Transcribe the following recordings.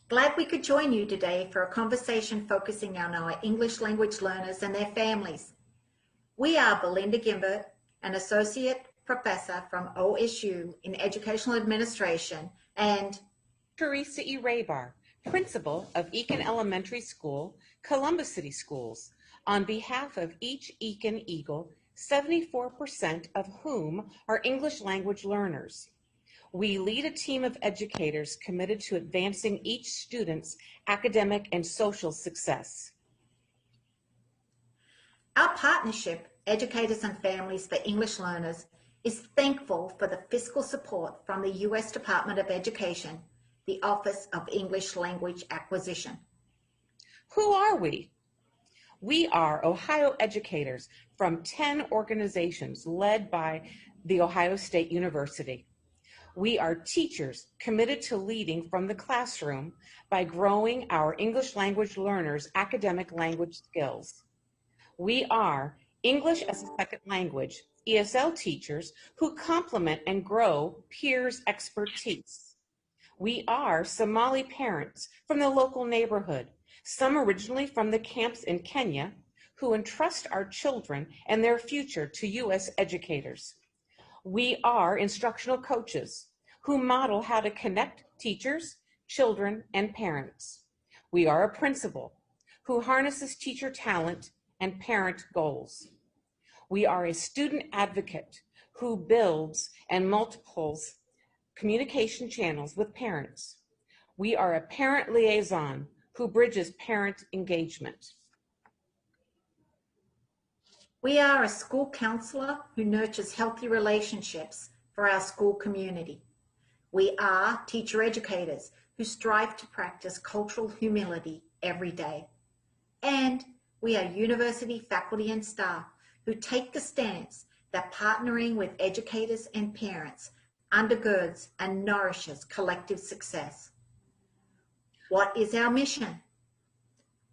Glad we could join you today for a conversation focusing on our English language learners and their families. We are Belinda Gimbert, an Associate Professor from OSU in Educational Administration, and Teresa E. Raybar, Principal of Eakin Elementary School, Columbus City Schools, on behalf of each Eakin Eagle, 74% of whom are English language learners. We lead a team of educators committed to advancing each student's academic and social success. Our partnership, Educators and Families for English Learners, is thankful for the fiscal support from the U.S. Department of Education, the Office of English Language Acquisition. Who are we? We are Ohio educators from 10 organizations led by The Ohio State University. We are teachers committed to leading from the classroom by growing our English language learners' academic language skills. We are English as a Second Language, ESL teachers who complement and grow peers' expertise. We are Somali parents from the local neighborhood, some originally from the camps in Kenya, who entrust our children and their future to U.S. educators. We are instructional coaches who model how to connect teachers, children, and parents. We are a principal who harnesses teacher talent and parent goals. We are a student advocate who builds and multiples communication channels with parents. We are a parent liaison who bridges parent engagement. We are a school counselor who nurtures healthy relationships for our school community. We are teacher educators who strive to practice cultural humility every day. And we are university faculty and staff who take the stance that partnering with educators and parents undergirds and nourishes collective success. What is our mission?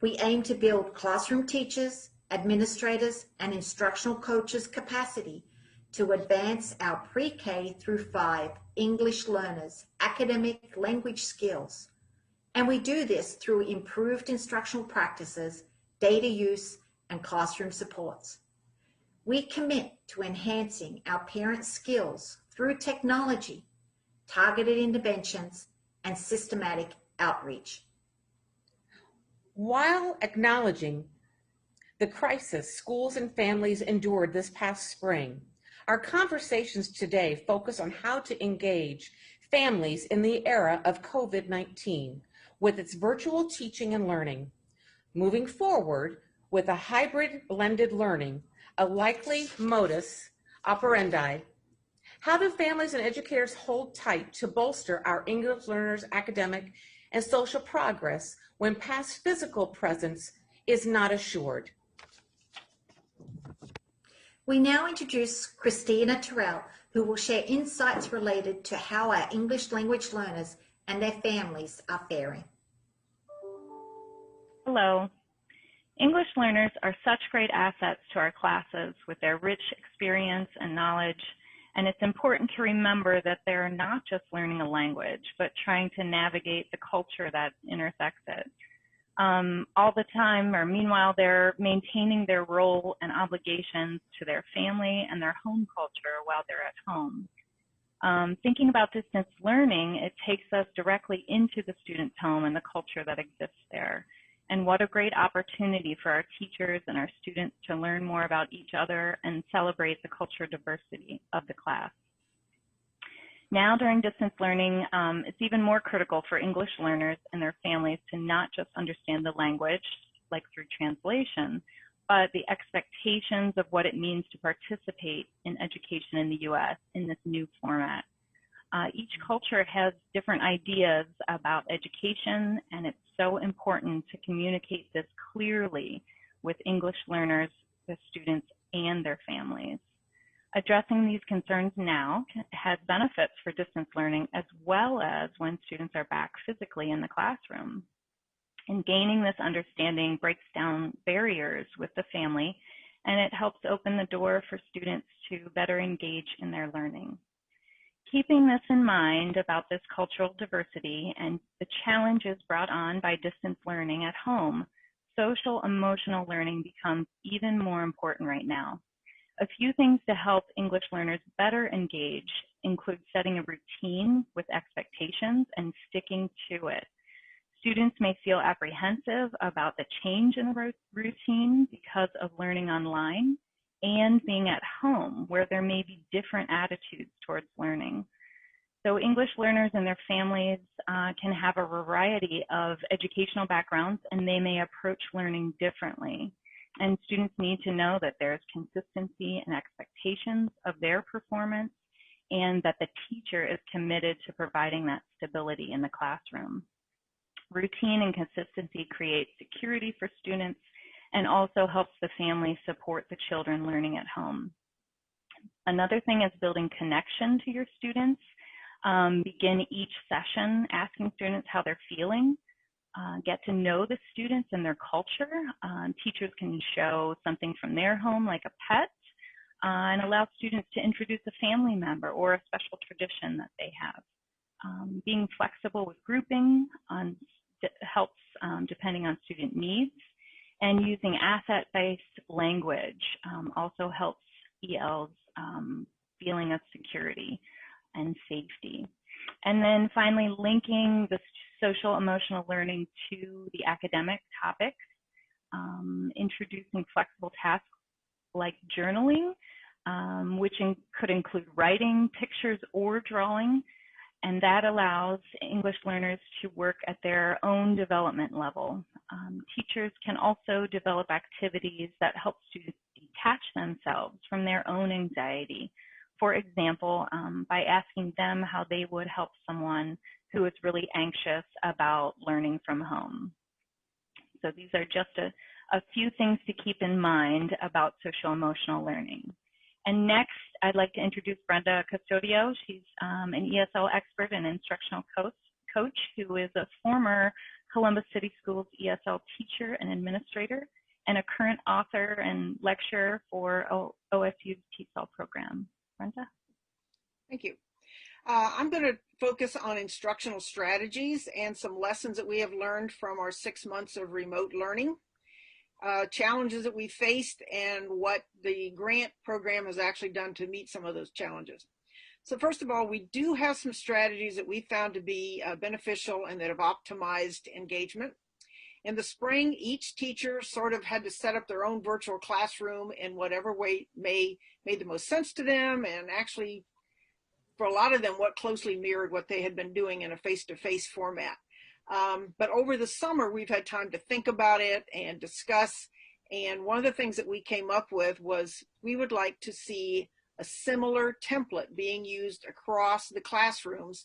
We aim to build classroom teachers, administrators, and instructional coaches' capacity to advance our pre-K through 5 English learners' academic language skills. And we do this through improved instructional practices, data use, and classroom supports. We commit to enhancing our parents' skills through technology, targeted interventions, and systematic outreach. While acknowledging the crisis schools and families endured this past spring, our conversations today focus on how to engage families in the era of COVID-19 with its virtual teaching and learning. Moving forward with a hybrid blended learning, a likely modus operandi. How do families and educators hold tight to bolster our English learners' academic and social progress when past physical presence is not assured? We now introduce Christina Terrell, who will share insights related to how our English language learners and their families are faring. Hello. English learners are such great assets to our classes with their rich experience and knowledge, and it's important to remember that they're not just learning a language, but trying to navigate the culture that intersects it. All the time, or meanwhile, they're maintaining their role and obligations to their family and their home culture while they're at home. Thinking about distance learning, it takes us directly into the student's home and the culture that exists there. And what a great opportunity for our teachers and our students to learn more about each other and celebrate the cultural diversity of the class. Now, during distance learning, it's even more critical for English learners and their families to not just understand the language, like through translation, but the expectations of what it means to participate in education in the U.S. in this new format. Each culture has different ideas about education, and it's so important to communicate this clearly with English learners, the students, and their families. Addressing these concerns now has benefits for distance learning as well as when students are back physically in the classroom. And gaining this understanding breaks down barriers with the family, and it helps open the door for students to better engage in their learning. Keeping this in mind about this cultural diversity and the challenges brought on by distance learning at home, social emotional learning becomes even more important right now. A few things to help English learners better engage include setting a routine with expectations and sticking to it. Students may feel apprehensive about the change in the routine because of learning online and being at home, where there may be different attitudes towards learning. So English learners and their families can have a variety of educational backgrounds, and they may approach learning differently. And students need to know that there's consistency and expectations of their performance, and that the teacher is committed to providing that stability in the classroom. Routine and consistency creates security for students and also helps the family support the children learning at home. Another thing is building connection to your students. Begin each session asking students how they're feeling. Get to know the students and their culture. Teachers can show something from their home, like a pet, and allow students to introduce a family member or a special tradition that they have. Being flexible with grouping helps depending on student needs, and using asset-based language also helps ELs feeling of security and safety. And then finally, linking the social emotional learning to the academic topics, introducing flexible tasks like journaling, which could include writing, pictures, or drawing. And that allows English learners to work at their own development level. Teachers can also develop activities that help students detach themselves from their own anxiety. For example, by asking them how they would help someone who is really anxious about learning from home. So these are just a few things to keep in mind about social emotional learning. And next, I'd like to introduce Brenda Custodio. She's an ESL expert and instructional coach who is a former Columbus City Schools ESL teacher and administrator, and a current author and lecturer for OSU's TESOL program. Brenda? Thank you. I'm going to focus on instructional strategies and some lessons that we have learned from our 6 months of remote learning, challenges that we faced, and what the grant program has actually done to meet some of those challenges. So first of all, we do have some strategies that we found to be beneficial and that have optimized engagement. In the spring, each teacher sort of had to set up their own virtual classroom in whatever way made the most sense to them, and actually, for a lot of them, what closely mirrored what they had been doing in a face-to-face format. But over the summer, we've had time to think about it and discuss. And one of the things that we came up with was we would like to see a similar template being used across the classrooms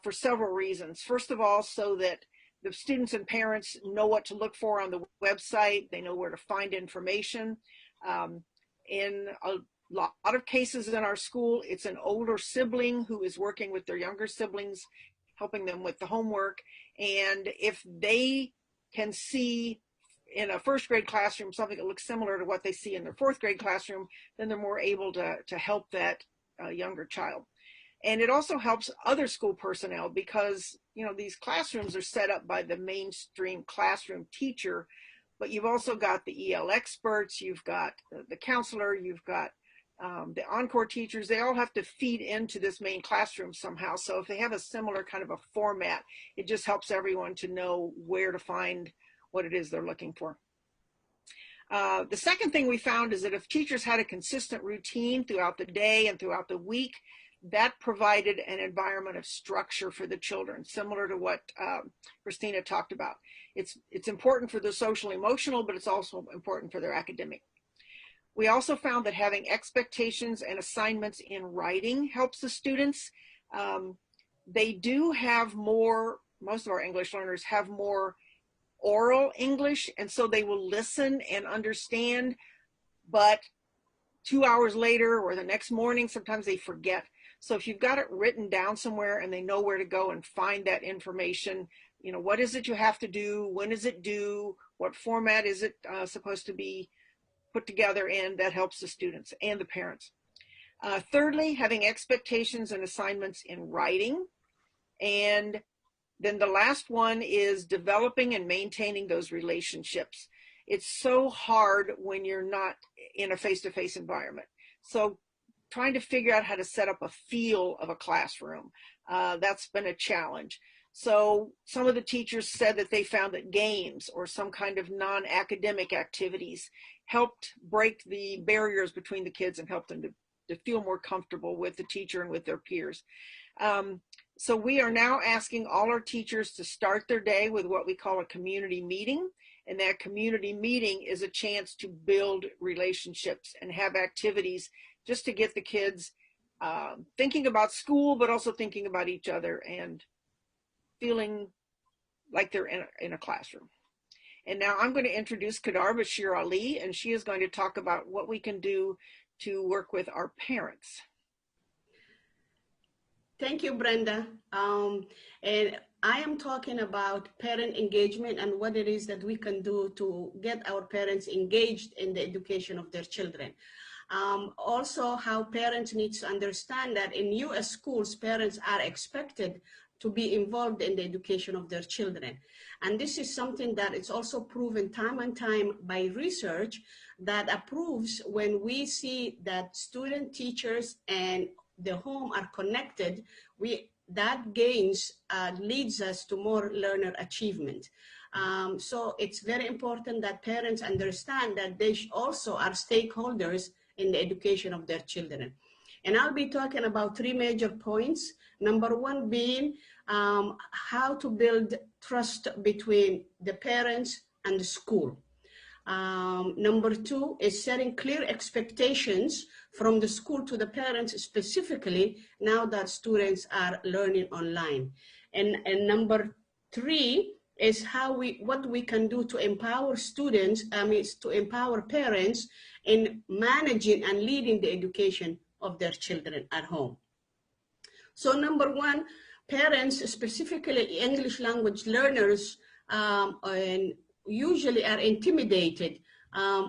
for several reasons. First of all, so that the students and parents know what to look for on the website. They know where to find information. In a lot of cases in our school, it's an older sibling who is working with their younger siblings, helping them with the homework. And if they can see in a first grade classroom something that looks similar to what they see in their fourth grade classroom, then they're more able to help that younger child. And it also helps other school personnel because, you know, these classrooms are set up by the mainstream classroom teacher, but you've also got the EL experts, you've got the counselor, you've got the encore teachers. They all have to feed into this main classroom somehow. So if they have a similar kind of a format, it just helps everyone to know where to find what it is they're looking for. The second thing we found is that if teachers had a consistent routine throughout the day and throughout the week, that provided an environment of structure for the children, similar to what Christina talked about. It's important for the social emotional, but it's also important for their academic. We also found that having expectations and assignments in writing helps the students. They do have more, most of our English learners have more oral English, and so they will listen and understand, but 2 hours later or the next morning, sometimes they forget. So if you've got it written down somewhere and they know where to go and find that information, you know, what is it you have to do? When is it due? What format is it supposed to be put together in? That helps the students and the parents. Thirdly, having expectations and assignments in writing. And then the last one is developing and maintaining those relationships. It's so hard when you're not in a face-to-face environment. So trying to figure out how to set up a feel of a classroom, that's been a challenge. So some of the teachers said that they found that games or some kind of non-academic activities helped break the barriers between the kids and help them to feel more comfortable with the teacher and with their peers. So we are now asking all our teachers to start their day with what we call a community meeting. And that community meeting is a chance to build relationships and have activities just to get the kids thinking about school, but also thinking about each other and feeling like they're in a classroom. And now I'm going to introduce Kadar Bashir Ali, and she is going to talk about what we can do to work with our parents. Thank you, Brenda. And I am talking about parent engagement and what it is that we can do to get our parents engaged in the education of their children. Also, how parents need to understand that in U.S. schools, parents are expected to be involved in the education of their children. And this is something that is also proven time and time by research that approves when we see that student, teachers, and the home are connected, that gains leads us to more learner achievement. So it's very important that parents understand that they also are stakeholders in the education of their children. And I'll be talking about three major points. Number one being how to build trust between the parents and the school. Number two is setting clear expectations from the school to the parents, specifically now that students are learning online. And number three is what we can do to empower students, to empower parents in managing and leading the education of their children at home. So number one, parents, specifically English language learners, and usually are intimidated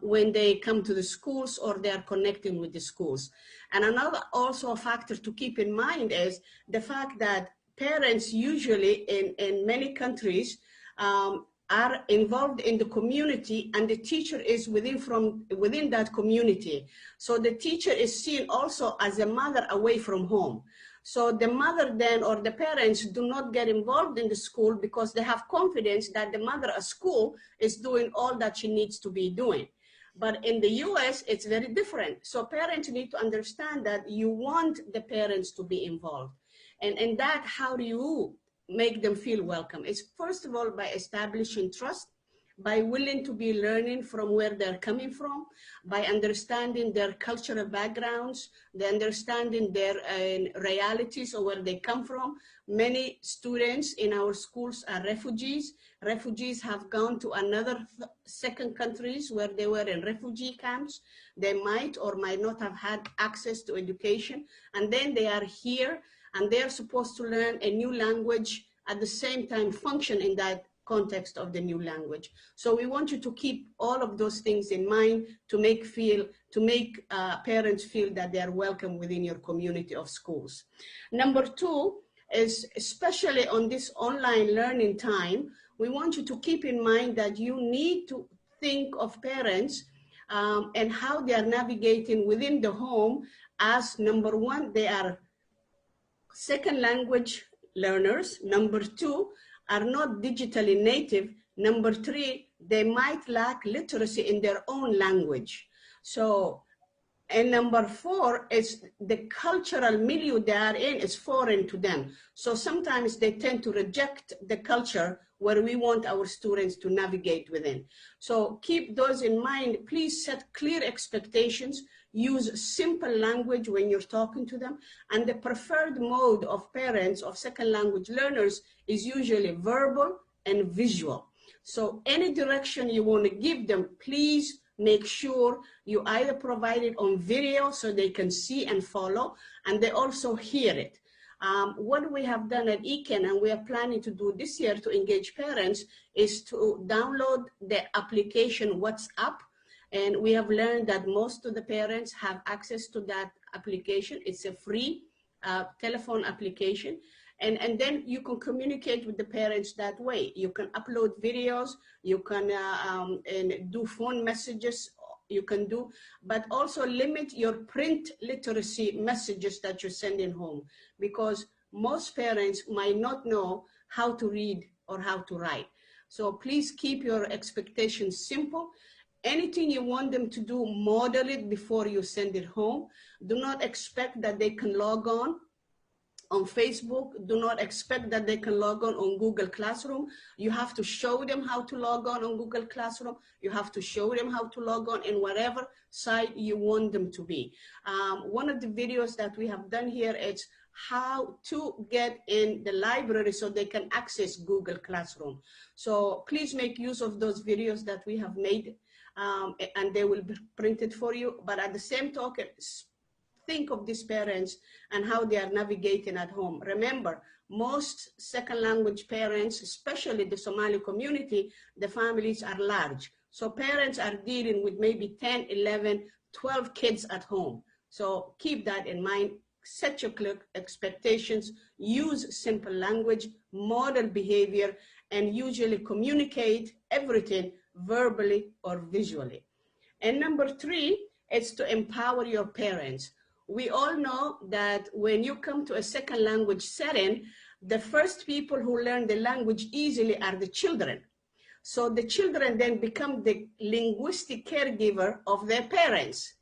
when they come to the schools or they are connecting with the schools. And another also a factor to keep in mind is the fact that parents usually in many countries are involved in the community, and the teacher is within that community. So the teacher is seen also as a mother away from home. So the mother then or the parents do not get involved in the school because they have confidence that the mother at school is doing all that she needs to be doing. But in the US, it's very different. So parents need to understand that you want the parents to be involved. And that, how do you make them feel welcome? It's first of all by establishing trust, by willing to be learning from where they're coming from, by understanding their cultural backgrounds, the understanding their realities or where they come from. Many students in our schools are refugees. Refugees have gone to another second countries where they were in refugee camps. They might or might not have had access to education. And then they are here and they're supposed to learn a new language at the same time function in that context of the new language. So we want you to keep all of those things in mind to make parents feel that they are welcome within your community of schools. Number two is, especially on this online learning time, we want you to keep in mind that you need to think of parents and how they are navigating within the home as, number one, they are second language learners. Number two, are not digitally native. Number three, they might lack literacy in their own language. So, and number four is the cultural milieu they are in is foreign to them. So sometimes they tend to reject the culture where we want our students to navigate within. So keep those in mind. Please set clear expectations. Use simple language when you're talking to them. And the preferred mode of parents of second language learners is usually verbal and visual. So any direction you want to give them, please make sure you either provide it on video so they can see and follow, and they also hear it. What we have done at ECAN, and we are planning to do this year to engage parents, is to download the application WhatsApp. And we have learned that most of the parents have access to that application. It's a free telephone application. And then you can communicate with the parents that way. You can upload videos, you can and do phone messages, you can do, but also limit your print literacy messages that you're sending home, because most parents might not know how to read or how to write. So please keep your expectations simple. Anything you want them to do, model it before you send it home. Do not expect that they can log on Facebook. Do not expect that they can log on Google Classroom. You have to show them how to log on Google Classroom. You have to show them how to log on in whatever site you want them to be. One of the videos that we have done here is how to get in the library so they can access Google Classroom. So please make use of those videos that we have made, and they will be printed for you. But at the same token, think of these parents and how they are navigating at home. Remember, most second language parents, especially the Somali community, the families are large. So parents are dealing with maybe 10, 11, 12 kids at home. So keep that in mind. Set your expectations, use simple language, model behavior, and usually communicate everything verbally or visually. And number 3 is to empower your parents. We all know that when you come to a second language setting, the first people who learn the language easily are the children. So the children then become the linguistic caregiver of their parents,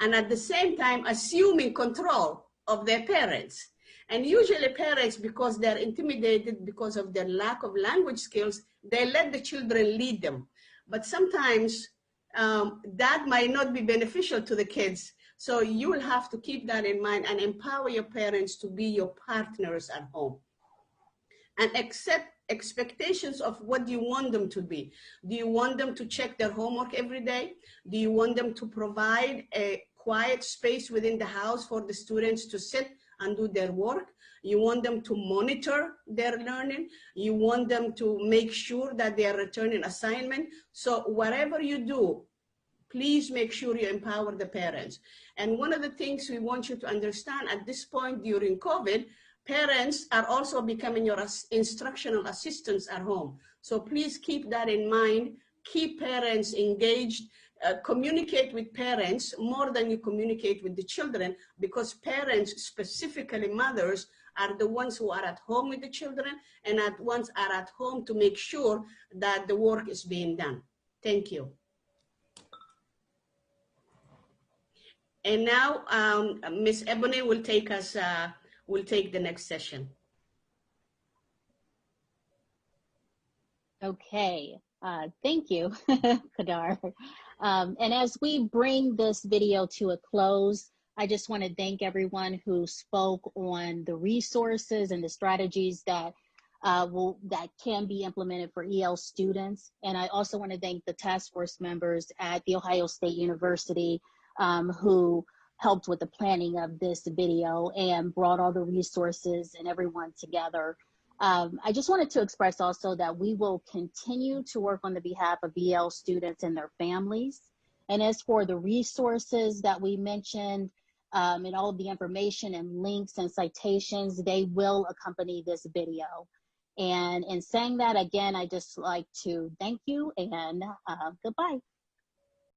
and at the same time assuming control of their parents. And usually parents, because they're intimidated because of their lack of language skills, they let the children lead them. But sometimes that might not be beneficial to the kids. So you will have to keep that in mind and empower your parents to be your partners at home. And accept expectations of what you want them to be. Do you want them to check their homework every day? Do you want them to provide a quiet space within the house for the students to sit and do their work? You want them to monitor their learning. You want them to make sure that they are returning assignment. So whatever you do, please make sure you empower the parents. And one of the things we want you to understand at this point during COVID, parents are also becoming your instructional assistants at home. So please keep that in mind. Keep parents engaged. Communicate with parents more than you communicate with the children, because parents, specifically mothers, are the ones who are at home with the children and at once are at home to make sure that the work is being done. Thank you. And now Ms. Ebony will take us, will take the next session. Okay, thank you, Kadar. And as we bring this video to a close, I just want to thank everyone who spoke on the resources and the strategies that that can be implemented for EL students. And I also want to thank the task force members at The Ohio State University who helped with the planning of this video and brought all the resources and everyone together. I just wanted to express also that we will continue to work on the behalf of EL students and their families. And as for the resources that we mentioned and all of the information and links and citations, they will accompany this video. And in saying that, again, I just like to thank you and goodbye.